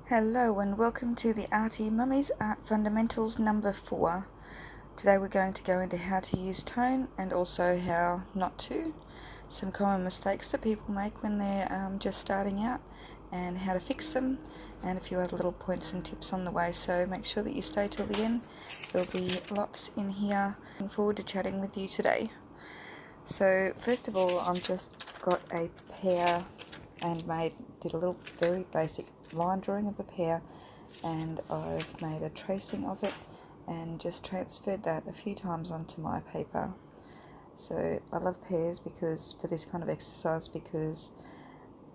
Hello and welcome to the Arty Mummies Art Fundamentals number 4. Today we're going to go into how to use tone and also how not to. Some common mistakes that people make when they're just starting out and how to fix them, and a few other little points and tips on the way, so make sure that you stay till the end. There'll be lots in here. Looking forward to chatting with you today. So first of all, I've just got a pear and did a little very basic line drawing of a pear, and I've made a tracing of it and just transferred that a few times onto my paper. So I love pears because for this kind of exercise because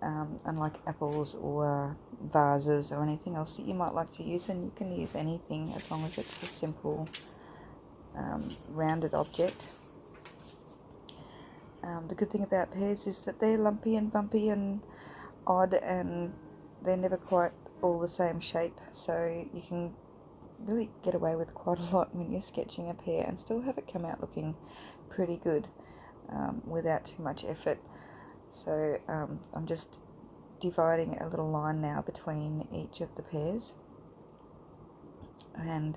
unlike apples or vases or anything else that you might like to use, and you can use anything as long as it's a simple rounded object. The good thing about pears is that they're lumpy and bumpy and odd, and they're never quite all the same shape, so you can really get away with quite a lot when you're sketching a pear and still have it come out looking pretty good without too much effort. So I'm just dividing a little line now between each of the pears, and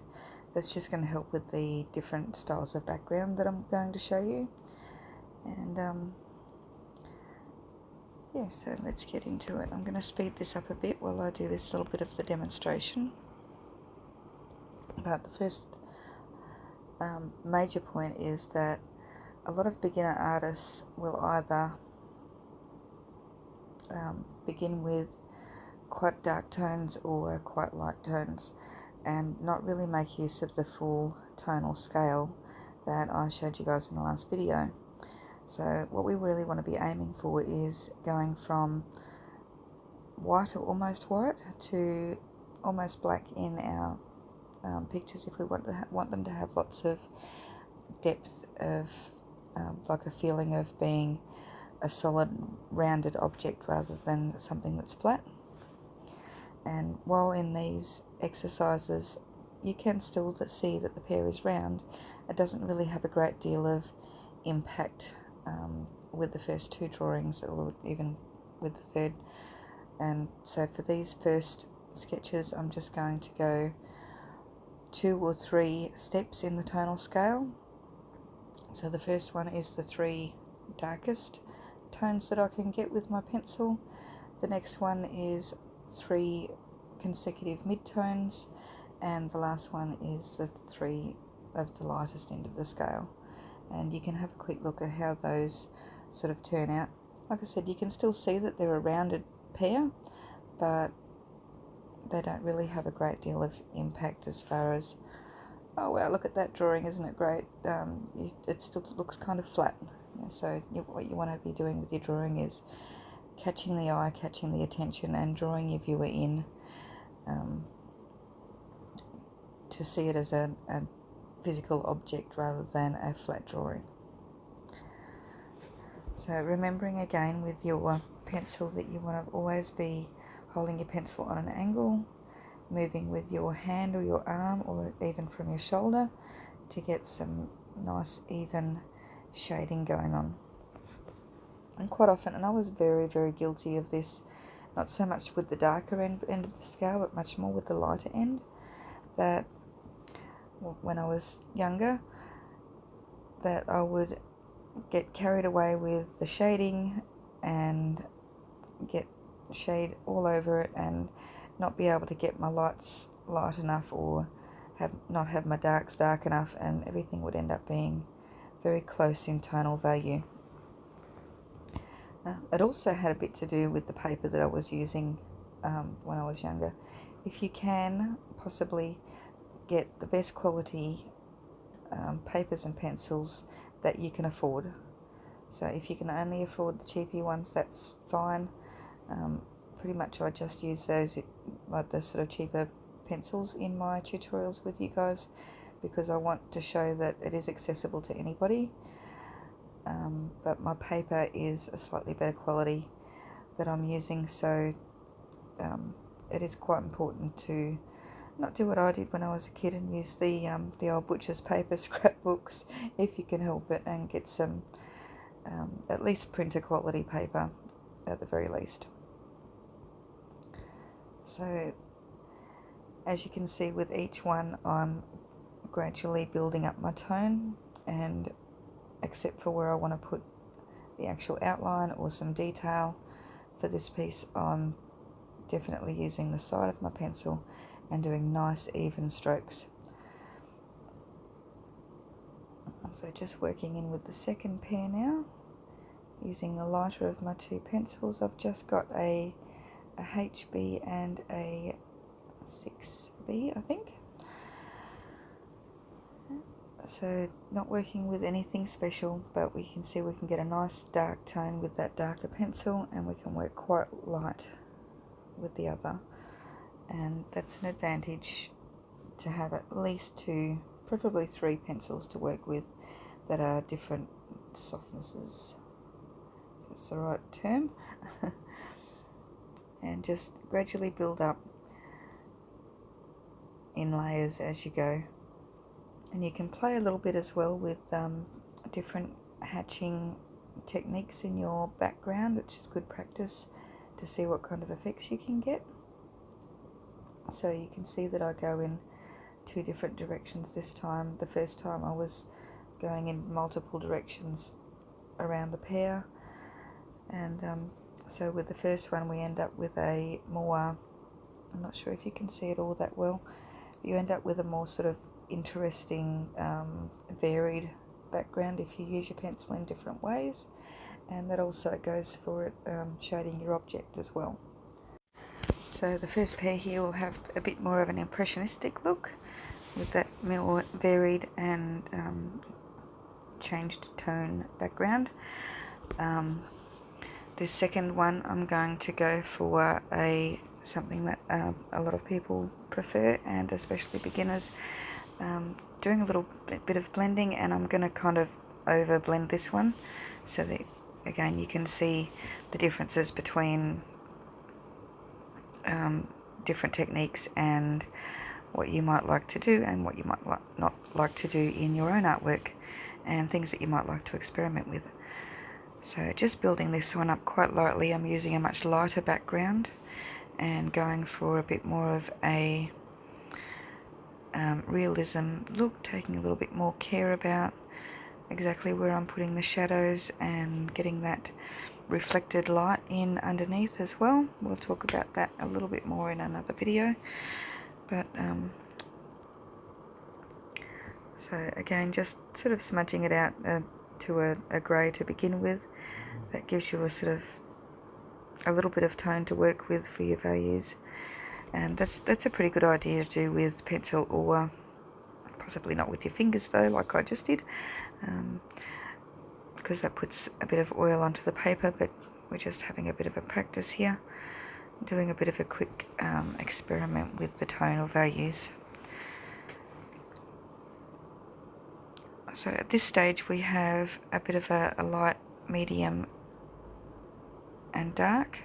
that's just going to help with the different styles of background that I'm going to show you. And yeah, so let's get into it. I'm going to speed this up a bit while I do this little bit of the demonstration. But the first major point is that a lot of beginner artists will either begin with quite dark tones or quite light tones and not really make use of the full tonal scale that I showed you guys in the last video. So what we really want to be aiming for is going from white or almost white to almost black in our pictures if we want them to have lots of depth of like a feeling of being a solid rounded object rather than something that's flat. And while in these exercises you can still see that the pear is round, it doesn't really have a great deal of impact with the first two drawings or even with the third. And so for these first sketches I'm just going to go 2 or 3 steps in the tonal scale. So the first one is the 3 darkest tones that I can get with my pencil. The next one is 3 consecutive midtones, and the last one is the 3 of the lightest end of the scale. And you can have a quick look at how those sort of turn out. Like I said, you can still see that they're a rounded pear, but they don't really have a great deal of impact as far as, oh wow, look at that drawing, isn't it great? It still looks kind of flat. So what you want to be doing with your drawing is catching the eye, catching the attention, and drawing your viewer in to see it as a physical object rather than a flat drawing. So remembering again with your pencil that you want to always be holding your pencil on an angle, moving with your hand or your arm or even from your shoulder to get some nice even shading going on. And quite often, and I was very, very guilty of this, not so much with the darker end of the scale, but much more with the lighter end, that when I was younger, that I would get carried away with the shading and get shade all over it and not be able to get my lights light enough or not have my darks dark enough, and everything would end up being very close in tonal value. It also had a bit to do with the paper that I was using when I was younger. If you can possibly get the best quality papers and pencils that you can afford. So if you can only afford the cheapy ones, that's fine. Pretty much I just use those, like the sort of cheaper pencils in my tutorials with you guys, because I want to show that it is accessible to anybody. But my paper is a slightly better quality that I'm using, so it is quite important to not do what I did when I was a kid and use the old butcher's paper scrapbooks if you can help it, and get some at least printer quality paper at the very least. So As you can see, with each one I'm gradually building up my tone, and except for where I want to put the actual outline or some detail for this piece, I'm definitely using the side of my pencil and doing nice even strokes. So just working in with the second pair now, using the lighter of my two pencils. I've just got a HB and a 6B, I think. So not working with anything special, but we can see we can get a nice dark tone with that darker pencil, and we can work quite light with the other. And that's an advantage to have at least two, preferably three pencils to work with that are different softnesses, if that's the right term. And just gradually build up in layers as you go. And you can play a little bit as well with different hatching techniques in your background, which is good practice to see what kind of effects you can get. So you can see that I go in two different directions this time. The first time I was going in multiple directions around the pair, and so with the first one we end up with a more, I'm not sure if you can see it all that well, but you end up with a more sort of interesting, varied background if you use your pencil in different ways, and that also goes for it shading your object as well. So the first pair here will have a bit more of an impressionistic look with that more varied and changed tone background. This second one I'm going to go for something that a lot of people prefer, and especially beginners, doing a little bit of blending, and I'm going to kind of over blend this one so that again you can see the differences between different techniques and what you might like to do and what you might not like to do in your own artwork, and things that you might like to experiment with. So just building this one up quite lightly. I'm using a much lighter background and going for a bit more of a realism look, taking a little bit more care about exactly where I'm putting the shadows and getting that reflected light in underneath as well. We'll talk about that a little bit more in another video, but so again just sort of smudging it out to a grey to begin with. That gives you a sort of a little bit of tone to work with for your values, and that's a pretty good idea to do with pencil, or possibly not with your fingers though, like I just did, because that puts a bit of oil onto the paper. But we're just having a bit of a practice here, doing a bit of a quick experiment with the tonal values. So at this stage we have a bit of a light, medium and dark,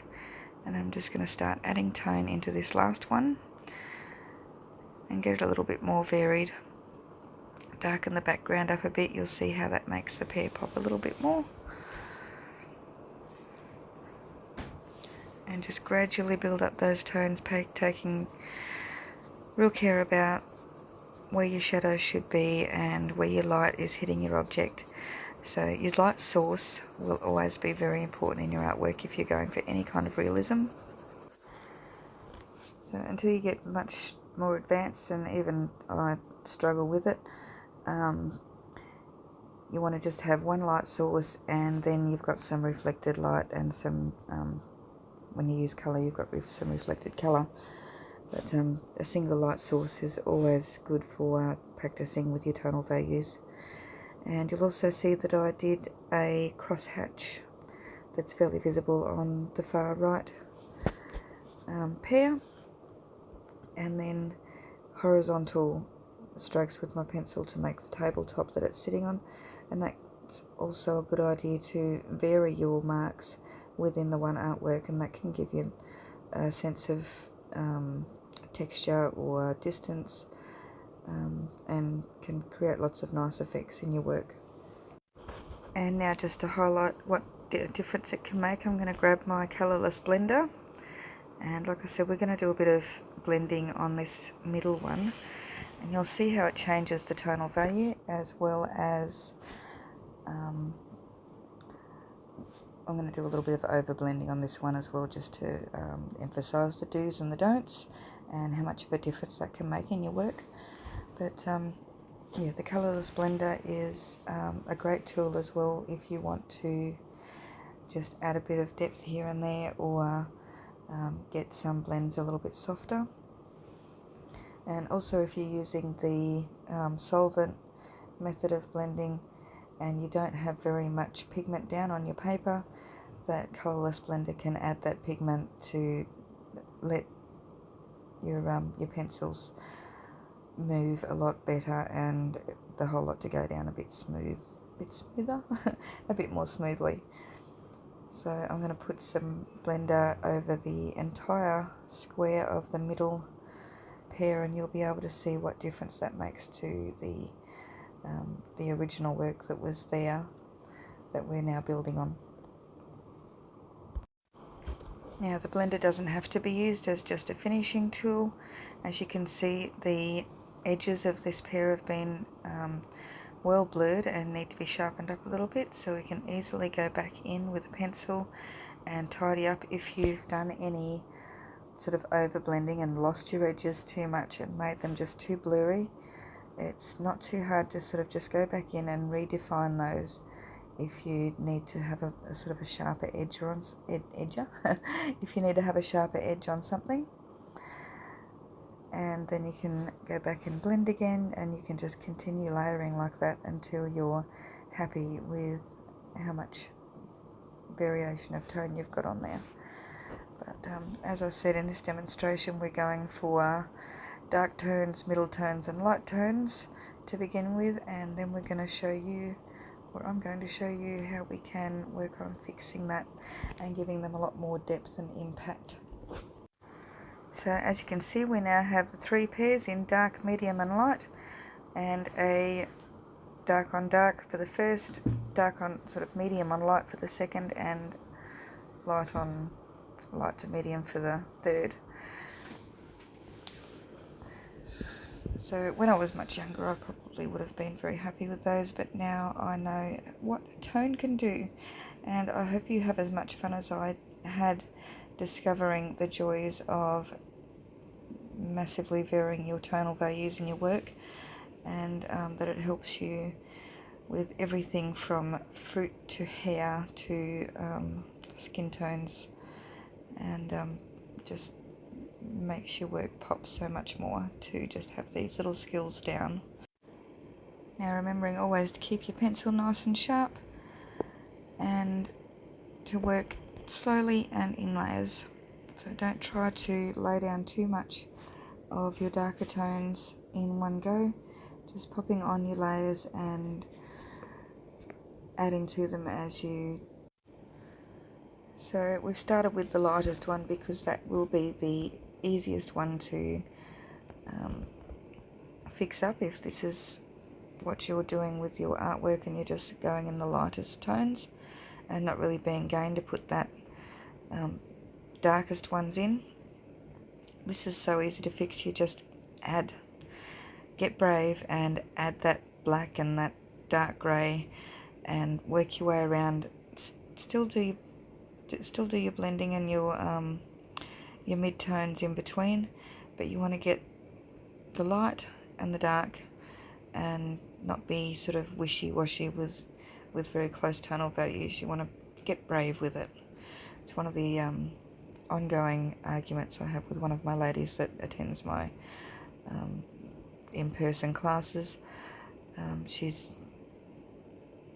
and I'm just going to start adding tone into this last one and get it a little bit more varied. Darken the background up a bit, you'll see how that makes the pair pop a little bit more. And just gradually build up those tones, taking real care about where your shadow should be and where your light is hitting your object. So your light source will always be very important in your artwork if you're going for any kind of realism. So until you get much more advanced, and even I struggle with it, you want to just have one light source, and then you've got some reflected light and some, when you use colour, you've got some reflected colour. But a single light source is always good for practicing with your tonal values. And you'll also see that I did a crosshatch that's fairly visible on the far right pair, and then horizontal strokes with my pencil to make the tabletop that it's sitting on. And that's also a good idea to vary your marks within the one artwork, and that can give you a sense of texture or distance, and can create lots of nice effects in your work. And now, just to highlight what difference it can make, I'm going to grab my colourless blender And like I said, we're going to do a bit of blending on this middle one, and you'll see how it changes the tonal value, as well as I'm going to do a little bit of over blending on this one as well, just to emphasize the do's and the don'ts and how much of a difference that can make in your work. But yeah, the colourless blender is a great tool as well if you want to just add a bit of depth here and there, or get some blends a little bit softer. And also, if you're using the solvent method of blending and you don't have very much pigment down on your paper, that colourless blender can add that pigment to let your pencils move a lot better and the whole lot to go down a bit smoother, a bit more smoothly. So I'm going to put some blender over the entire square of the middle pair, and you'll be able to see what difference that makes to the original work that was there that we're now building on. Now, the blender doesn't have to be used as just a finishing tool. As you can see, the edges of this pair have been well blurred and need to be sharpened up a little bit, so we can easily go back in with a pencil and tidy up if you've done any sort of over blending and lost your edges too much and made them just too blurry. It's not too hard to sort of just go back in and redefine those if you need to have a sort of a sharper edge on if you need to have a sharper edge on something. And then you can go back and blend again, and you can just continue layering like that until you're happy with how much variation of tone you've got on there. But as I said, in this demonstration we're going for dark tones, middle tones and light tones to begin with, and then we're going to show you, or I'm going to show you, how we can work on fixing that and giving them a lot more depth and impact. So as you can see, we now have the three pairs in dark, medium and light, and a dark on dark for the first, dark on sort of medium on light for the second, and light on light to medium for the third. So when I was much younger, I probably would have been very happy with those, but now I know what tone can do, and I hope you have as much fun as I had discovering the joys of massively varying your tonal values in your work, and that it helps you with everything from fruit to hair to skin tones, and just makes your work pop so much more to just have these little skills down. Now, remembering always to keep your pencil nice and sharp and to work slowly and in layers. So don't try to lay down too much of your darker tones in one go, just popping on your layers and adding to them as you. So we've started with the lightest one because that will be the easiest one to fix up if this is what you're doing with your artwork and you're just going in the lightest tones and not really being game to put that darkest ones in. This is so easy to fix. You just get brave and add that black and that dark grey and work your way around. Still do your blending and your mid-tones in between, but you want to get the light and the dark and not be sort of wishy-washy with very close tonal values. You want to get brave with it. It's one of the ongoing arguments I have with one of my ladies that attends my in-person classes. She's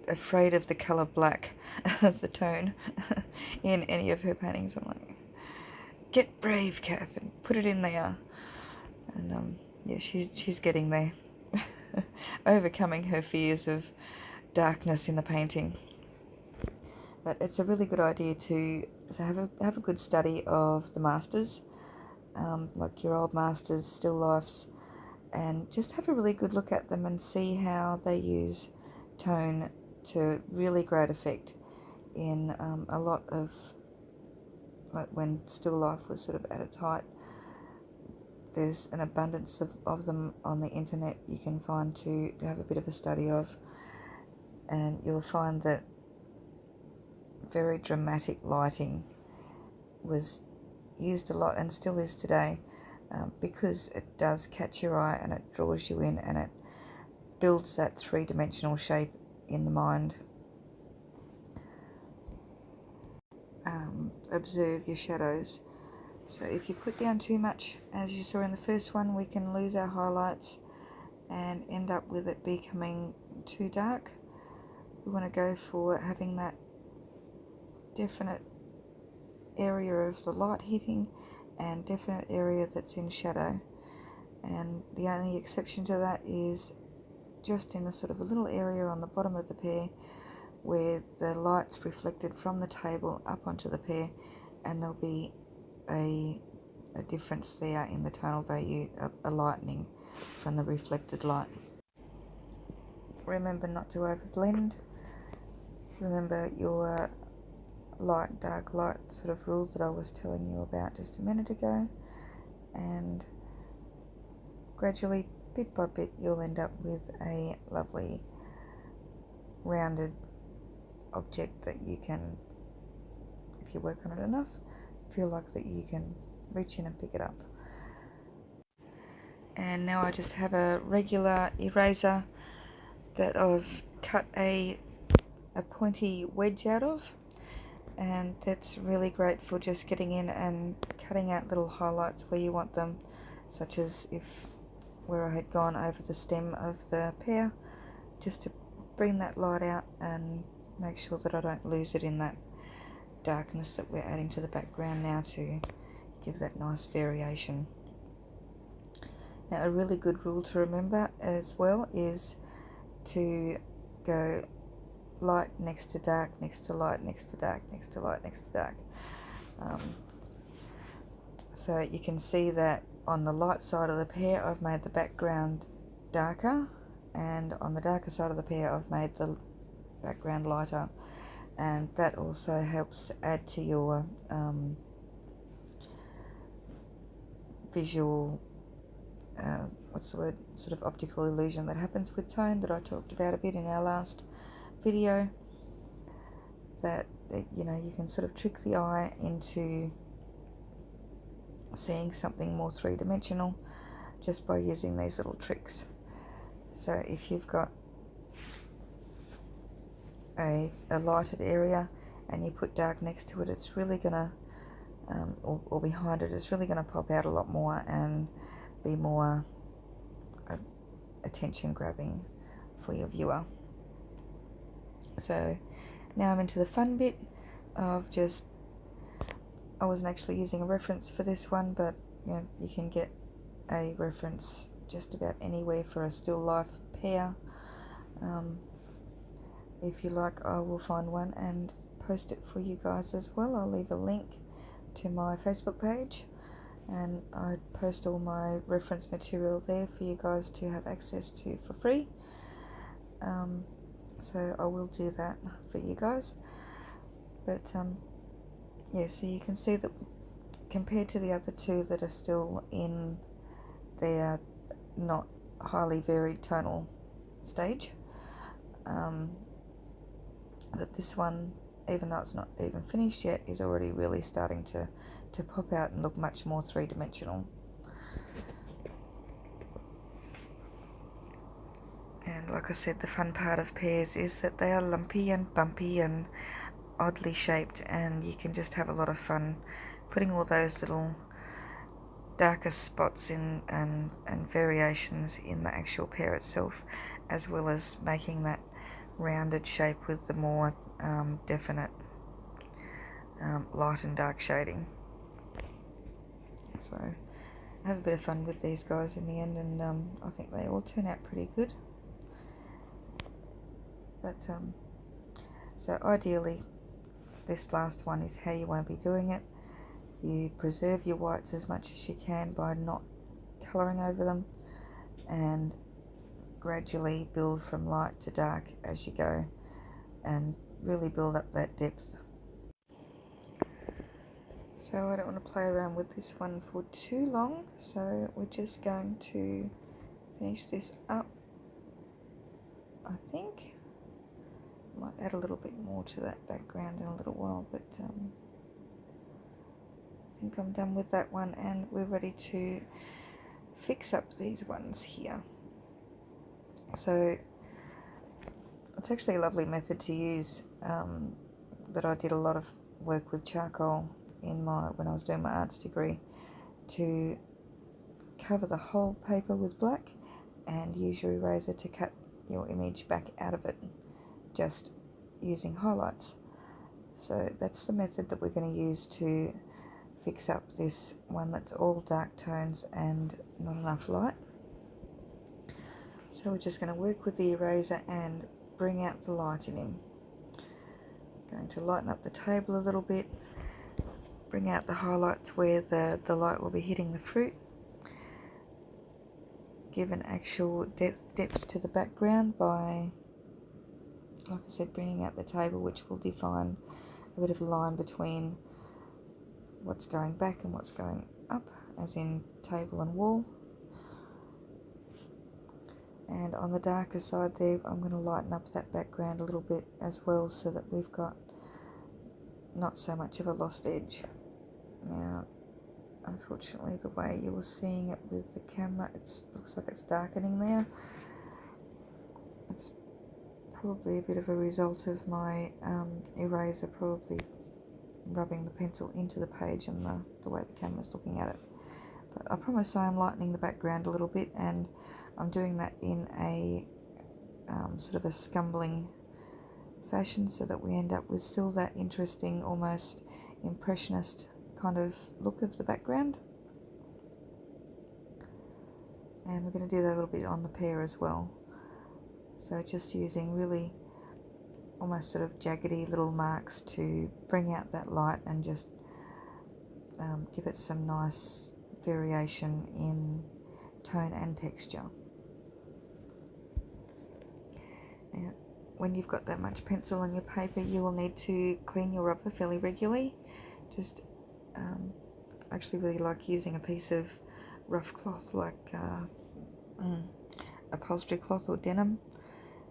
afraid of the colour black as the tone in any of her paintings. I'm like, get brave, Kath, and put it in there. And yeah, she's getting there, overcoming her fears of darkness in the painting. But it's a really good idea to have a good study of the masters, like your old masters, still lifes, and just have a really good look at them and see how they use tone to really great effect in a lot of like when still life was sort of at its height. There's an abundance of them on the internet you can find to have a bit of a study of, and you'll find that very dramatic lighting was used a lot and still is today, because it does catch your eye and it draws you in and it builds that three-dimensional shape in the mind. Observe your shadows. So if you put down too much, as you saw in the first one, we can lose our highlights and end up with it becoming too dark. We want to go for having that definite area of the light hitting and definite area that's in shadow. And the only exception to that is just in a sort of a little area on the bottom of the pear where the light's reflected from the table up onto the pear, and there'll be a difference there in the tonal value, a lightening from the reflected light. Remember not to overblend. Remember your light, dark, light sort of rules that I was telling you about just a minute ago, and gradually, bit by bit, you'll end up with a lovely rounded object that you can, if you work on it enough, feel like that you can reach in and pick it up. And now I just have a regular eraser that I've cut a pointy wedge out of, and that's really great for just getting in and cutting out little highlights where you want them, such as where I had gone over the stem of the pear, just to bring that light out and make sure that I don't lose it in that darkness that we're adding to the background now to give that nice variation. Now, a really good rule to remember as well is to go light next to dark, next to light, next to dark, next to light, next to dark. So you can see that on the light side of the pear I've made the background darker, and on the darker side of the pear I've made the background lighter, and that also helps to add to your visual sort of optical illusion that happens with tone that I talked about a bit in our last video, that you can sort of trick the eye into seeing something more three-dimensional just by using these little tricks. So if you've got a lighted area and you put dark next to it, it's really gonna or behind it, it's really gonna pop out a lot more and be more attention grabbing for your viewer. So now I'm into the fun bit of I wasn't actually using a reference for this one, but you can get a reference just about anywhere for a still life pear. If you like, I will find one and post it for you guys as well. I'll leave a link to my Facebook page, and I post all my reference material there for you guys to have access to for free. So I will do that for you guys. But yeah, so you can see that compared to the other two that are still in their not highly varied tonal stage, that this one, even though it's not even finished yet, is already really starting to pop out and look much more three-dimensional. And like I said, the fun part of pears is that they are lumpy and bumpy and oddly shaped, and you can just have a lot of fun putting all those little darker spots in and variations in the actual pear itself, as well as making that rounded shape with the more definite light and dark shading. So I have a bit of fun with these guys in the end, and I think they all turn out pretty good. But so ideally, this last one is how you want to be doing it. You preserve your whites as much as you can by not colouring over them, and gradually build from light to dark as you go, and really build up that depth. So I don't want to play around with this one for too long, so we're just going to finish this up. I think might add a little bit more to that background in a little while, but I think I'm done with that one, and we're ready to fix up these ones here. So it's actually a lovely method to use that I did a lot of work with charcoal when I was doing my arts degree, to cover the whole paper with black and use your eraser to cut your image back out of it, just using highlights. So that's the method that we're going to use to fix up this one that's all dark tones and not enough light. So we're just going to work with the eraser and bring out the light in him. Going to lighten up the table a little bit, bring out the highlights where the light will be hitting the fruit, give an actual depth to the background by, like I said, bringing out the table, which will define a bit of a line between what's going back and what's going up, as in table and wall. And on the darker side there, I'm going to lighten up that background a little bit as well, so that we've got not so much of a lost edge. Now, unfortunately, the way you were seeing it with the camera, it looks like it's darkening there. It's probably a bit of a result of my eraser probably rubbing the pencil into the page and the way the camera's looking at it. But I promise I am lightening the background a little bit, and I'm doing that in a sort of a scumbling fashion, so that we end up with still that interesting, almost impressionist kind of look of the background. And we're going to do that a little bit on the pear as well. So just using really almost sort of jaggedy little marks to bring out that light and just give it some nice variation in tone and texture. Now, when you've got that much pencil on your paper, you will need to clean your rubber fairly regularly. Just actually really like using a piece of rough cloth, like upholstery cloth or denim,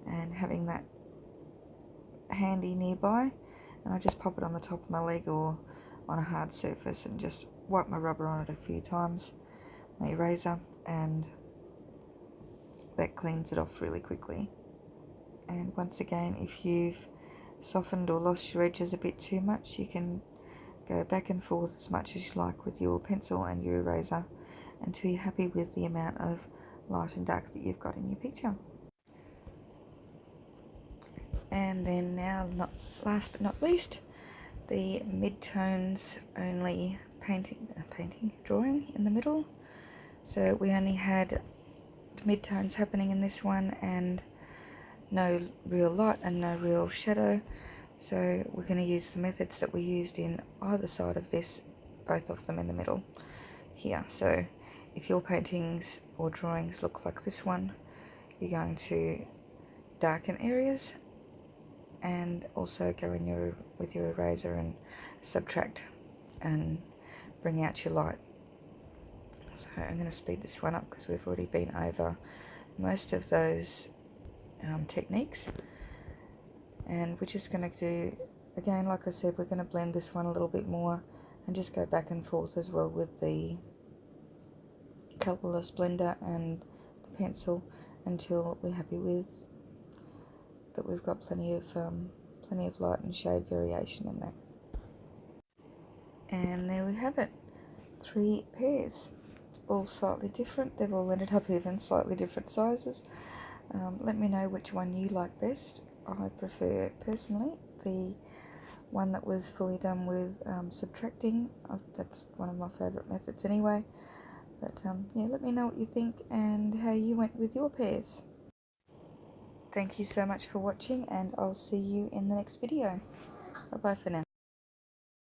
and having that handy nearby, and I just pop it on the top of my leg or on a hard surface and just wipe my rubber on it a few times, my eraser, and that cleans it off really quickly. And once again, if you've softened or lost your edges a bit too much, you can go back and forth as much as you like with your pencil and your eraser until you're happy with the amount of light and dark that you've got in your picture. And then now, last but not least, the mid-tones only drawing in the middle. So we only had the mid-tones happening in this one, and no real light and no real shadow. So we're going to use the methods that we used in either side of this, both of them in the middle here. So if your paintings or drawings look like this one, you're going to darken areas and also go in with your eraser and subtract and bring out your light. So I'm going to speed this one up because we've already been over most of those techniques, and we're just going to do, again, like I said, we're going to blend this one a little bit more and just go back and forth as well with the colourless blender and the pencil until we're happy with that we've got plenty of light and shade variation in there. And there we have it, 3 pairs, all slightly different. They've all ended up even slightly different sizes. Let me know which one you like best. I prefer, personally, the one that was fully done with subtracting. That's one of my favourite methods anyway. But yeah, let me know what you think and how you went with your pairs. Thank you so much for watching, and I'll see you in the next video. Bye bye for now.